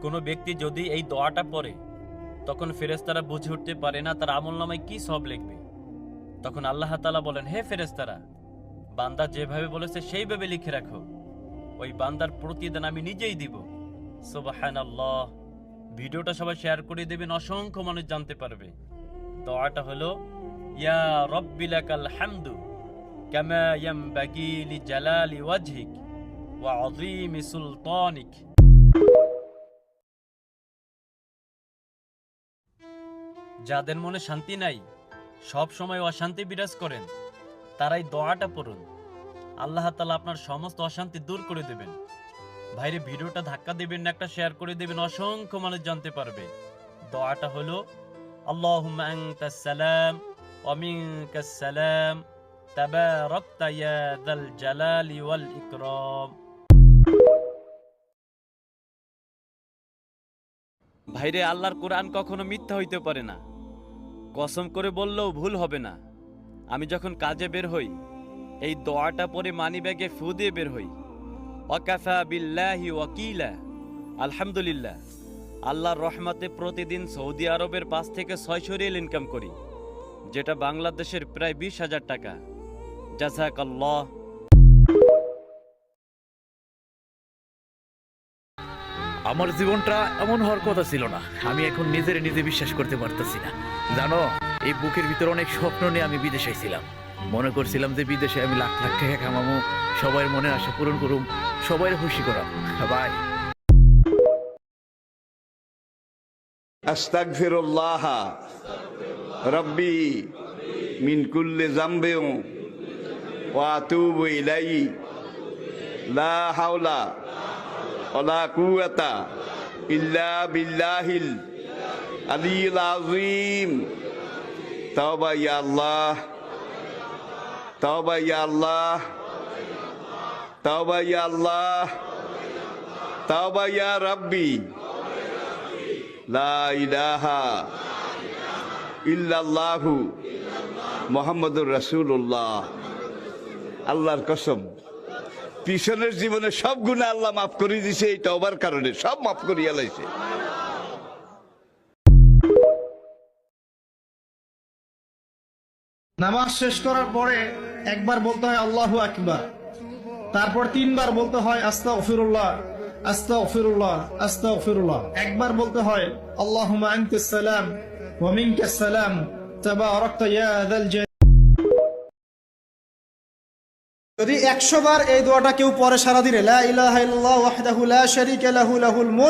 কোনো ব্যক্তি যদি এই দোয়াটা পড়ে তখন ফেরেশতারা বুঝে উঠতে পারে না তার আমলনামায় কি সব লিখবে। তখন আল্লাহ তাআলা বলেন, হে ফেরেশতারা, বান্দা যেভাবে বলেছে সেইভাবে লিখে রাখো, ওই বান্দার প্রতিদান আমি নিজেই দিব। সুবহানাল্লাহ। ভিডিওটা সবাই শেয়ার করে দেবেন, অসংখ্য মানুষ জানতে পারবে। দোয়াটা হলো, ইয়া রব্বি লাকাল হামদু কামা ইয়ানবাগি লিজালালি ওয়াজহিক ওয়া আযীমি সুলতানিক। যাদের মনে শান্তি নাই, সব সময় অশান্তি বিরাজ করেন, তারাই দোয়াটা পড়ুন। আল্লাহ তাআলা আপনার সমস্ত অশান্তি দূর করে দেবেন। ভাইরে, ভিডিওটা ধাক্কা দেবেন না, একটা শেয়ার করে দেবেন, অসংখ্য মানুষ জানতে পারবে। দোয়াটা হলো, আল্লাহুম্মা আনতাস সালাম ওয়া মিনকাস সালাম তাবারাকতা ইয়া যাল জালালি ওয়াল ইকরাম। ভাইরে, আল্লাহর কোরআন কখনো মিথ্যা হইতে পারে না। কসম করে বললেও ভুল হবে না। আমি যখন কাজে বের হই, এই দোয়াটা পরে মানিব্যাগে ফু দিয়ে বের হই। ওয়াকাফা বিল্লাহি ওয়াকিলা। আলহামদুলিল্লাহ, আল্লাহর রহমতে প্রতিদিন সৌদি আরবের 5 থেকে 600 রিয়াল ইনকাম করি, যেটা বাংলাদেশের প্রায় 20,000 টাকা। জাযাকাল্লাহ। আমার জীবনটা এমন হওয়ার কথা ছিল না। আমি এখন নিজের নিজে বিশ্বাস করতে পারতেছি না। জানো, এই বুকের ভিতর অনেক স্বপ্ন নিয়ে আমি বিদেশে ছিলাম। মনে করছিলাম যে বিদেশে আমি লাখ লাখ টাকা কামাবো, সবার মনের আশা পূরণ করুম, সবাই খুশি করাম। ভাই, আস্তাগফিরুল্লাহ রব্বি মিন কুল্লি যামবিন ওয়া আতুবু ইলাইহি লা হাওলা ওয়ালা কুওয়াতা ইল্লা বিল্লাহিল আলিয়্যিল আযীম। তাওবা ইয়া আল্লাহ, তাওবা ইয়া আল্লাহ, তাওবা ইয়া আল্লাহ, তাওবা ইয়া রাব্বি, লা ইলাহা ইল্লাল্লাহু মুহাম্মাদুর রাসূলুল্লাহ। আল্লাহর কসম, পিছনের জীবনে সব গুনাহ আল্লাহ মাফ করে দিয়েছে এই তওবার কারণে, সব মাফ করিয়া লাইছে। নামাজ শেষ করার পরে একবার বলতে হয় আল্লাহু আকবার, তারপর 3 বার বলতে হয় আস্তাগফিরুল্লাহ আস্তাগফিরুল্লাহ আস্তাগফিরুল্লাহ। একবার বলতে হয় আল্লাহুম্মা আনতাস সালাম ওয়া মিনকাস সালাম তাবারাকতা ইয়া যাল জালালি। যদি 100 বার এই দোয়াটা কেউ পড়ে সারা দিনে, লা ইলাহা ইল্লাল্লাহু ওয়াহদাহু লা শারীকা লাহু লাহুল মুলক